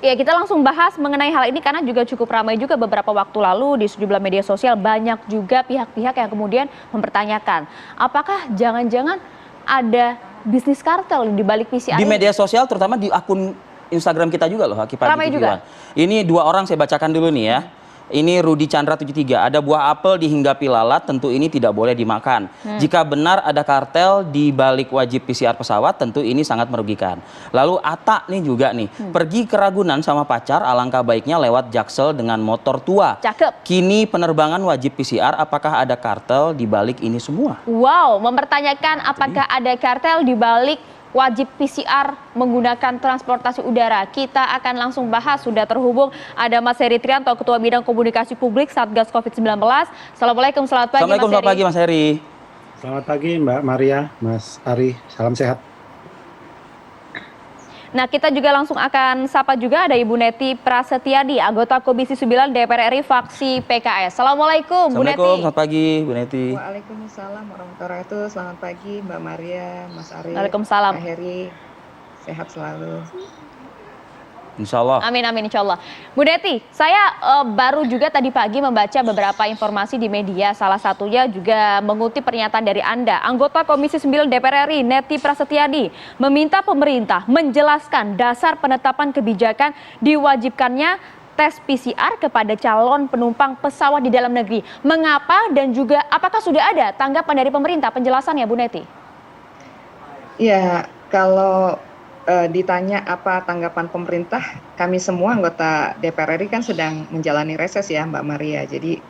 Ya, kita langsung bahas mengenai hal ini karena juga cukup ramai juga beberapa waktu lalu di sejumlah media sosial banyak juga pihak-pihak yang kemudian mempertanyakan apakah jangan-jangan ada bisnis kartel di balik PCR Di ini? media sosial terutama di akun Instagram kita juga loh, Haki Pagi Ramai TV juga? One. Ini 2 orang saya bacakan dulu nih ya. Ini Rudi Chandra 73, ada buah apel dihinggapi lalat, tentu ini tidak boleh dimakan. Jika benar ada kartel di balik wajib PCR pesawat, tentu ini sangat merugikan. Lalu Ata nih juga nih, pergi ke Ragunan sama pacar, alangkah baiknya lewat Jaksel dengan motor tua. Cakep. Kini penerbangan wajib PCR, apakah ada kartel di balik ini semua? Wow, mempertanyakan apakah ada kartel di balik wajib PCR menggunakan transportasi udara. Kita akan langsung bahas, sudah terhubung ada Mas Heri Trianto, Ketua Bidang Komunikasi Publik Satgas COVID-19. Assalamualaikum, selamat pagi Assalamualaikum, Mas Heri. selamat pagi Mas Heri. Selamat pagi Mbak Maria, Mas Ari, salam sehat. Nah, kita juga langsung akan sapa juga ada Ibu Neti Prasetyadi, anggota Komisi 9 DPR RI fraksi PKS. Assalamualaikum, Bu Neti. Assalamualaikum, selamat pagi Bu Neti. Waalaikumsalam warahmatullahi wabarakatuh. Selamat pagi Mbak Maria, Mas Ari, Waalaikumsalam. Pak Heri. Sehat selalu. Insya Allah. Amin, amin, insya Allah. Bu Neti, saya baru juga tadi pagi membaca beberapa informasi di media, salah satunya juga mengutip pernyataan dari Anda. Anggota Komisi 9 DPR RI, Neti Prasetyadi, meminta pemerintah menjelaskan dasar penetapan kebijakan diwajibkannya tes PCR kepada calon penumpang pesawat di dalam negeri. Mengapa dan juga apakah sudah ada tanggapan dari pemerintah, penjelasannya Bu Neti? Ya, kalau ditanya apa tanggapan pemerintah, kami semua anggota DPR RI kan sedang menjalani reses ya Mbak Maria. Jadi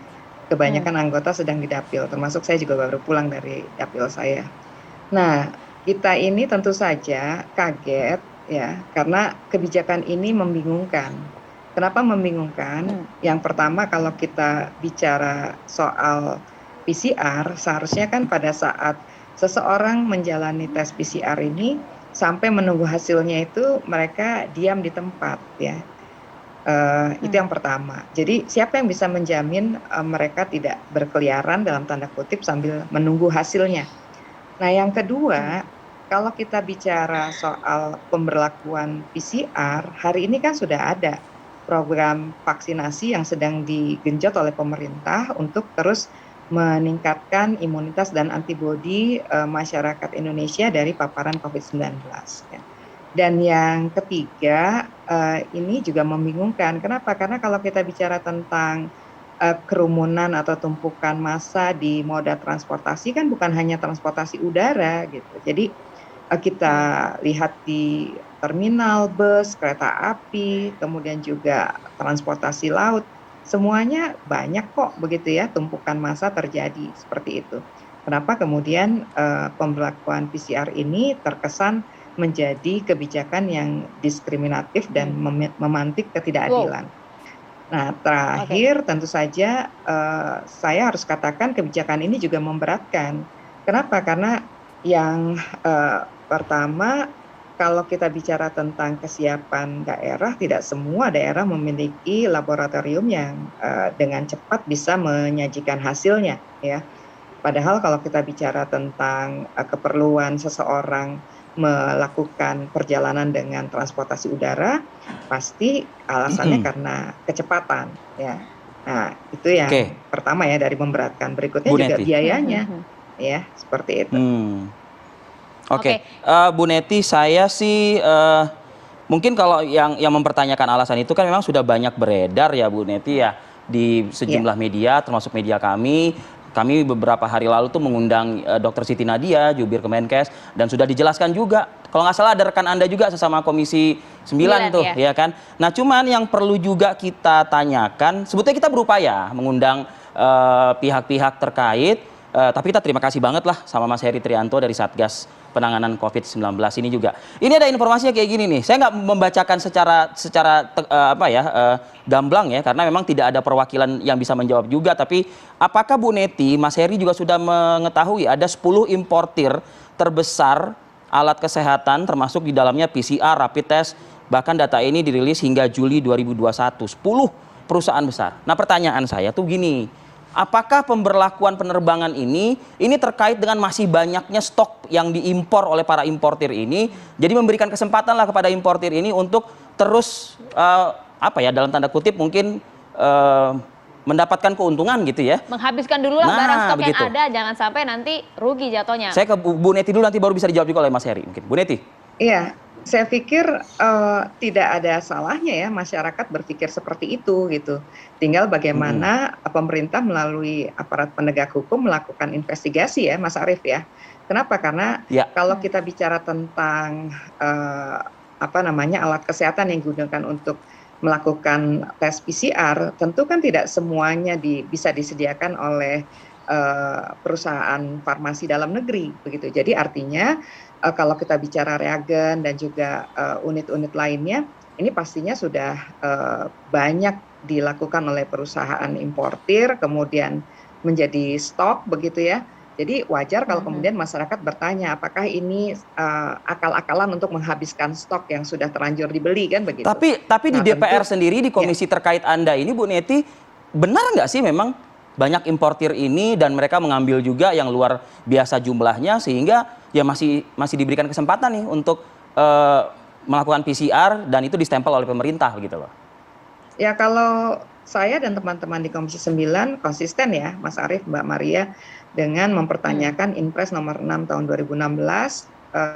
kebanyakan anggota sedang di dapil, termasuk saya juga baru pulang dari dapil saya. Nah, kita ini tentu saja kaget ya, karena kebijakan ini membingungkan. Kenapa membingungkan? Yang pertama, kalau kita bicara soal PCR, seharusnya kan pada saat seseorang menjalani tes PCR ini sampai menunggu hasilnya itu mereka diam di tempat ya. Itu yang pertama. Jadi siapa yang bisa menjamin mereka tidak berkeliaran dalam tanda kutip sambil menunggu hasilnya. Nah, yang kedua, kalau kita bicara soal pemberlakuan PCR, hari ini kan sudah ada program vaksinasi yang sedang digenjot oleh pemerintah untuk terus meningkatkan imunitas dan antibodi masyarakat Indonesia dari paparan COVID-19. Ya. Dan yang ketiga, ini juga membingungkan. Kenapa? Karena kalau kita bicara tentang kerumunan atau tumpukan massa di moda transportasi kan bukan hanya transportasi udara gitu. Jadi kita lihat di terminal bus, kereta api, kemudian juga transportasi laut. Semuanya banyak kok begitu ya, tumpukan massa terjadi seperti itu. Kenapa kemudian pemberlakuan PCR ini terkesan menjadi kebijakan yang diskriminatif dan memantik ketidakadilan. Nah, terakhir tentu saja saya harus katakan kebijakan ini juga memberatkan. Kenapa? Karena yang pertama, kalau kita bicara tentang kesiapan daerah, tidak semua daerah memiliki laboratorium yang dengan cepat bisa menyajikan hasilnya, ya. Padahal kalau kita bicara tentang keperluan seseorang melakukan perjalanan dengan transportasi udara, pasti alasannya karena kecepatan, ya. Nah, itu yang pertama ya dari memberatkan. Berikutnya Bu juga Neti. biayanya, ya, seperti itu. Oke. Bu Neti, saya sih mungkin kalau yang mempertanyakan alasan itu kan memang sudah banyak beredar ya Bu Neti ya di sejumlah media, termasuk media kami. Kami beberapa hari lalu tuh mengundang Dr. Siti Nadia, jubir Kemenkes, dan sudah dijelaskan juga. Kalau nggak salah ada rekan Anda juga sesama Komisi 9 tuh, ya kan. Nah, cuman yang perlu juga kita tanyakan, sebetulnya kita berupaya mengundang pihak-pihak terkait, tapi kita terima kasih banget lah sama Mas Heri Trianto dari Satgas Penanganan COVID-19 ini juga. Ini ada informasinya kayak gini nih. Saya nggak membacakan secara gamblang ya, karena memang tidak ada perwakilan yang bisa menjawab juga. Tapi apakah Bu Neti, Mas Heri juga sudah mengetahui ada 10 importir terbesar alat kesehatan, termasuk di dalamnya PCR, rapid test. Bahkan data ini dirilis hingga Juli 2021. 10 perusahaan besar. Nah, pertanyaan saya tuh gini. Apakah pemberlakuan penerbangan ini terkait dengan masih banyaknya stok yang diimpor oleh para importir ini, jadi memberikan kesempatan lah kepada importir ini untuk terus dalam tanda kutip mungkin mendapatkan keuntungan gitu ya. Menghabiskan dulu lah barang stok begitu. yang ada, jangan sampai nanti rugi jatuhnya. Saya ke Bu Neti dulu, nanti baru bisa dijawab juga oleh Mas Heri mungkin. Bu Neti. Iya, saya pikir tidak ada salahnya ya masyarakat berpikir seperti itu gitu. Tinggal bagaimana pemerintah melalui aparat penegak hukum melakukan investigasi ya, Mas Arief ya. Kenapa? Karena kalau kita bicara tentang alat kesehatan yang digunakan untuk melakukan tes PCR, tentu kan tidak semuanya bisa disediakan oleh perusahaan farmasi dalam negeri begitu. Jadi artinya kalau kita bicara reagen dan juga unit-unit lainnya, ini pastinya sudah banyak dilakukan oleh perusahaan importir, kemudian menjadi stok begitu ya. Jadi wajar kalau kemudian masyarakat bertanya apakah ini akal-akalan untuk menghabiskan stok yang sudah terlanjur dibeli kan begitu. Tapi di DPR sendiri, di komisi terkait Anda ini Bu Neti, benar nggak sih memang banyak importir ini dan mereka mengambil juga yang luar biasa jumlahnya sehingga ya masih diberikan kesempatan nih untuk melakukan PCR dan itu distempel oleh pemerintah gitu loh. Ya kalau saya dan teman-teman di Komisi 9 konsisten ya Mas Arief, Mbak Maria, dengan mempertanyakan Inpres nomor 6 tahun 2016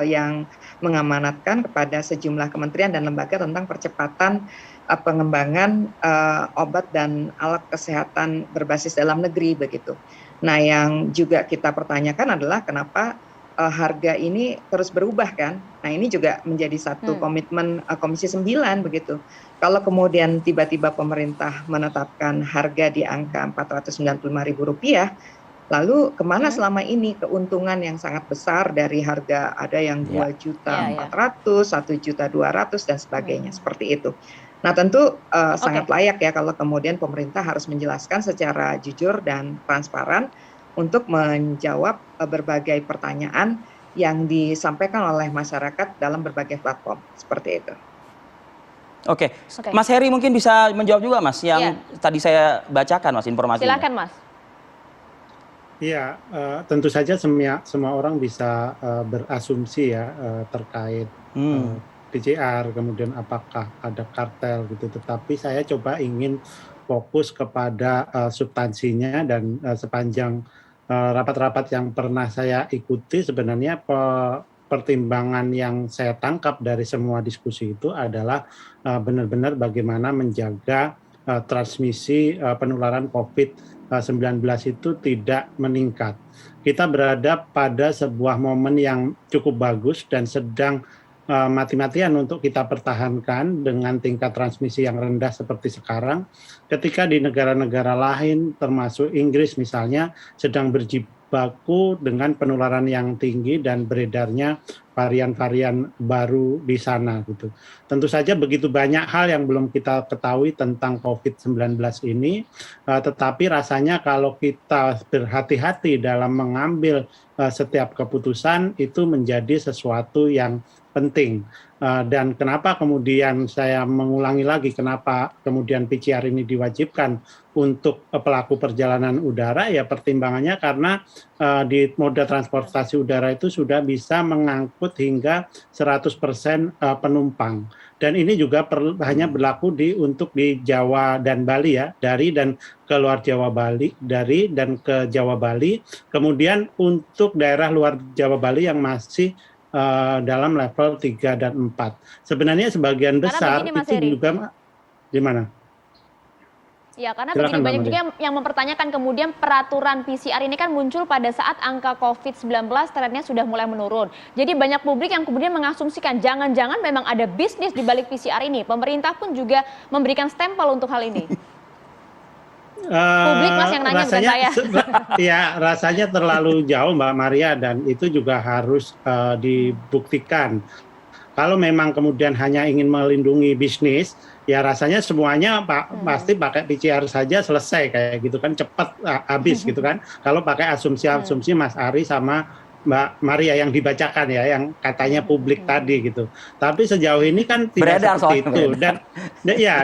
yang mengamanatkan kepada sejumlah kementerian dan lembaga tentang percepatan pengembangan obat dan alat kesehatan berbasis dalam negeri begitu. Nah, yang juga kita pertanyakan adalah kenapa harga ini terus berubah kan? Nah, ini juga menjadi satu komitmen Komisi 9 begitu. Kalau kemudian tiba-tiba pemerintah menetapkan harga di angka Rp495.000, lalu kemana selama ini keuntungan yang sangat besar dari harga ada yang 2.400.000, 1.200.000 dan sebagainya seperti itu. Nah tentu sangat layak ya kalau kemudian pemerintah harus menjelaskan secara jujur dan transparan untuk menjawab berbagai pertanyaan yang disampaikan oleh masyarakat dalam berbagai platform seperti itu. Oke. Mas Heri mungkin bisa menjawab juga Mas yang tadi saya bacakan Mas informasinya. Silakan Mas. Iya, tentu saja semua orang bisa berasumsi ya terkait PCR, kemudian apakah ada kartel gitu. Tetapi saya coba ingin fokus kepada substansinya dan sepanjang rapat-rapat yang pernah saya ikuti sebenarnya pertimbangan yang saya tangkap dari semua diskusi itu adalah benar-benar bagaimana menjaga transmisi penularan COVID-19 itu tidak meningkat. Kita berada pada sebuah momen yang cukup bagus dan sedang mati-matian untuk kita pertahankan dengan tingkat transmisi yang rendah seperti sekarang. Ketika di negara-negara lain termasuk Inggris misalnya sedang berjibaku dengan penularan yang tinggi dan beredarnya varian-varian baru di sana gitu. Tentu saja begitu banyak hal yang belum kita ketahui tentang COVID-19 ini, tetapi rasanya kalau kita berhati-hati dalam mengambil setiap keputusan itu menjadi sesuatu yang penting. Dan kenapa kemudian saya mengulangi lagi kenapa kemudian PCR ini diwajibkan untuk pelaku perjalanan udara, ya pertimbangannya karena di moda transportasi udara itu sudah bisa mengangkut hingga 100% penumpang. Dan ini juga hanya berlaku untuk di Jawa dan Bali ya, dari dan keluar Jawa Bali, dari dan ke Jawa Bali. Kemudian untuk daerah luar Jawa Bali yang masih dalam level 3 dan 4. Sebenarnya sebagian besar begini, Mas itu Heri. juga gimana? Ya, karena Silakan, begini banyak Mbak juga yang mempertanyakan kemudian peraturan PCR ini kan muncul pada saat angka COVID-19 trennya sudah mulai menurun. Jadi banyak publik yang kemudian mengasumsikan jangan-jangan memang ada bisnis di balik PCR ini. Pemerintah pun juga memberikan stempel untuk hal ini. Publik Mas yang nanya bukan saya. Ya, rasanya terlalu jauh Mbak Maria dan itu juga harus dibuktikan. Kalau memang kemudian hanya ingin melindungi bisnis, ya rasanya semuanya pasti pakai PCR saja selesai kayak gitu kan, cepat habis gitu kan. Kalau pakai asumsi-asumsi Mas Ari sama Mbak Maria yang dibacakan ya, yang katanya publik tadi gitu. Tapi sejauh ini kan tidak seperti itu.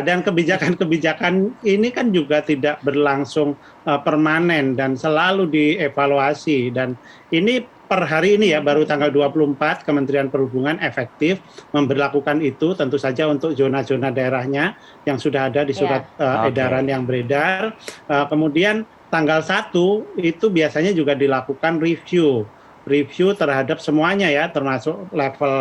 Dan kebijakan-kebijakan ini kan juga tidak berlangsung permanen dan selalu dievaluasi. Dan ini per hari ini ya, baru tanggal 24 Kementerian Perhubungan efektif memberlakukan itu, tentu saja untuk zona-zona daerahnya yang sudah ada di surat edaran yang beredar. Kemudian tanggal 1 itu biasanya juga dilakukan review terhadap semuanya ya, termasuk level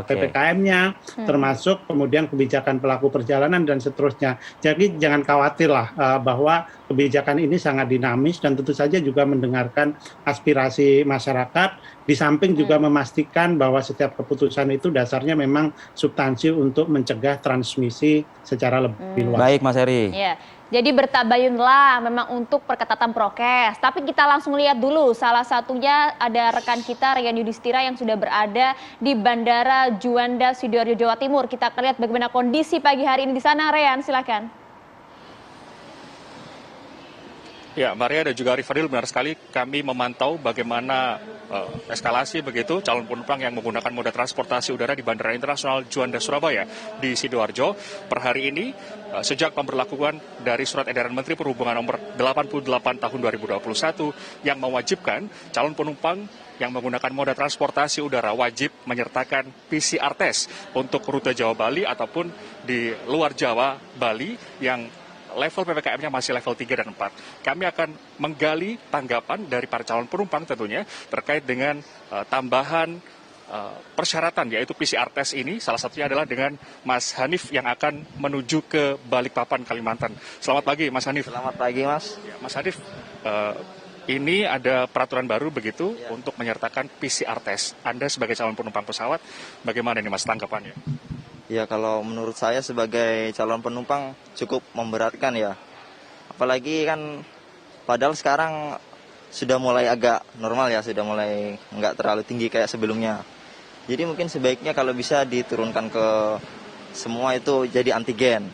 PPKM-nya, termasuk kemudian kebijakan pelaku perjalanan dan seterusnya. Jadi jangan khawatir lah bahwa kebijakan ini sangat dinamis dan tentu saja juga mendengarkan aspirasi masyarakat, di samping juga memastikan bahwa setiap keputusan itu dasarnya memang substansi untuk mencegah transmisi secara lebih luas. Baik Mas Heri. Ya. Jadi bertabayunlah memang untuk perketatan prokes. Tapi kita langsung lihat dulu, salah satunya ada rekan kita Rian Yudhistira yang sudah berada di Bandara Juanda Sidoarjo Jawa Timur. Kita akan lihat bagaimana kondisi pagi hari ini di sana. Rian, silakan. Ya, Maria dan juga Arif Fadil, benar sekali kami memantau bagaimana eskalasi begitu calon penumpang yang menggunakan moda transportasi udara di Bandara Internasional Juanda Surabaya di Sidoarjo. Per hari ini, sejak pemberlakuan dari Surat Edaran Menteri Perhubungan nomor 88 tahun 2021 yang mewajibkan calon penumpang yang menggunakan moda transportasi udara wajib menyertakan PCR test untuk rute Jawa Bali ataupun di luar Jawa Bali yang level PPKM-nya masih level 3 dan 4. Kami akan menggali tanggapan dari para calon penumpang tentunya terkait dengan tambahan persyaratan yaitu PCR test ini. Salah satunya adalah dengan Mas Hanif yang akan menuju ke Balikpapan, Kalimantan. Selamat pagi Mas Hanif. Selamat pagi Mas. Ya, Mas Hanif, ini ada peraturan baru begitu untuk menyertakan PCR test. Anda sebagai calon penumpang pesawat, bagaimana ini Mas tanggapannya? Ya kalau menurut saya sebagai calon penumpang cukup memberatkan ya. Apalagi kan padahal sekarang sudah mulai agak normal ya, sudah mulai nggak terlalu tinggi kayak sebelumnya. Jadi mungkin sebaiknya kalau bisa diturunkan ke semua itu jadi antigen.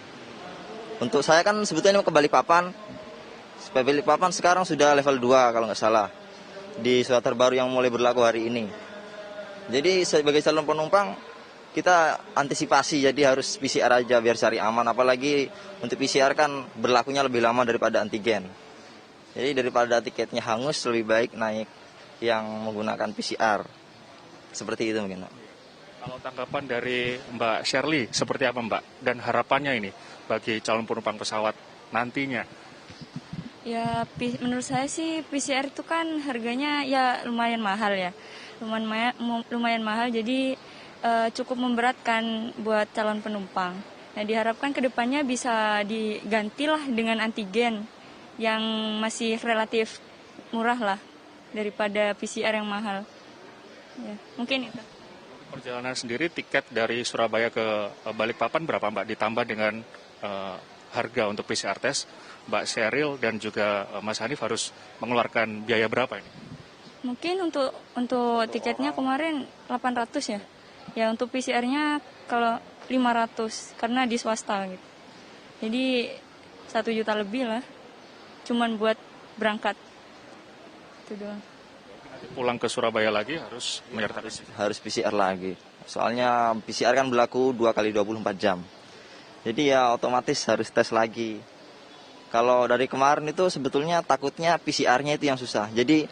Untuk saya kan sebetulnya ke Balikpapan. Balikpapan sekarang sudah level 2 kalau nggak salah. Di surat terbaru yang mulai berlaku hari ini. Jadi sebagai calon penumpang kita antisipasi, jadi harus PCR aja biar cari aman. Apalagi untuk PCR kan berlakunya lebih lama daripada antigen. Jadi daripada tiketnya hangus, lebih baik naik yang menggunakan PCR. Seperti itu mungkin. Kalau tanggapan dari Mbak Shirley, seperti apa Mbak? Dan harapannya ini bagi calon penumpang pesawat nantinya? Ya, menurut saya sih PCR itu kan harganya ya lumayan mahal ya. Lumayan mahal, jadi cukup memberatkan buat calon penumpang. Nah, diharapkan kedepannya bisa digantilah dengan antigen yang masih relatif murah lah daripada PCR yang mahal. Ya, mungkin itu. Perjalanan sendiri tiket dari Surabaya ke Balikpapan berapa Mbak? Ditambah dengan harga untuk PCR test, Mbak Sheryl dan juga Mas Hanif harus mengeluarkan biaya berapa ini? Mungkin untuk tiketnya kemarin 800 ya. Ya untuk PCR-nya kalau 500 karena di swasta gitu. Jadi 1 juta lebih lah. Cuman buat berangkat. Itu doang. Pulang ke Surabaya lagi harus menyertakan Harus PCR lagi. Soalnya PCR kan berlaku 2 kali 24 jam. Jadi ya otomatis harus tes lagi. Kalau dari kemarin itu sebetulnya takutnya PCR-nya itu yang susah. Jadi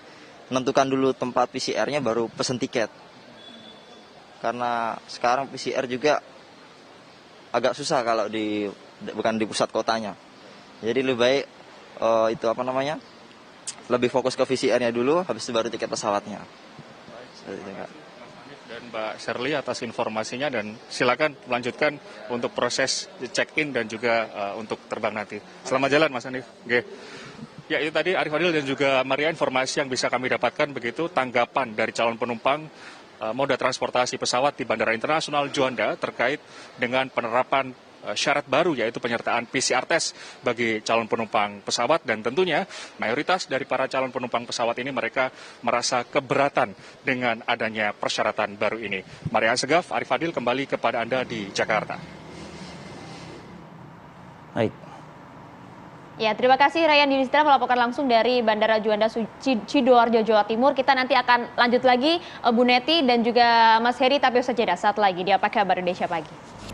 menentukan dulu tempat PCR-nya baru pesen tiket. Karena sekarang PCR juga agak susah kalau bukan di pusat kotanya. Jadi lebih baik lebih fokus ke PCR-nya dulu, habis itu baru tiket pesawatnya. Dan Mbak Shirley atas informasinya dan silakan melanjutkan untuk proses check-in dan juga untuk terbang nanti. Selamat jalan Mas Hanif. Oke. Ya itu tadi Arif Fadil dan juga Maria informasi yang bisa kami dapatkan begitu tanggapan dari calon penumpang moda transportasi pesawat di Bandara Internasional Juanda terkait dengan penerapan syarat baru yaitu penyertaan PCR test bagi calon penumpang pesawat dan tentunya mayoritas dari para calon penumpang pesawat ini mereka merasa keberatan dengan adanya persyaratan baru ini. Maria Segaf, Arif Fadil kembali kepada Anda di Jakarta. Baik. Ya, terima kasih Rian Yudhistira melaporkan langsung dari Bandara Juanda Sidoarjo, Jawa Timur. Kita nanti akan lanjut lagi Bu Neti dan juga Mas Heri, tapi saja saat lagi di Apa Kabar Indonesia Pagi.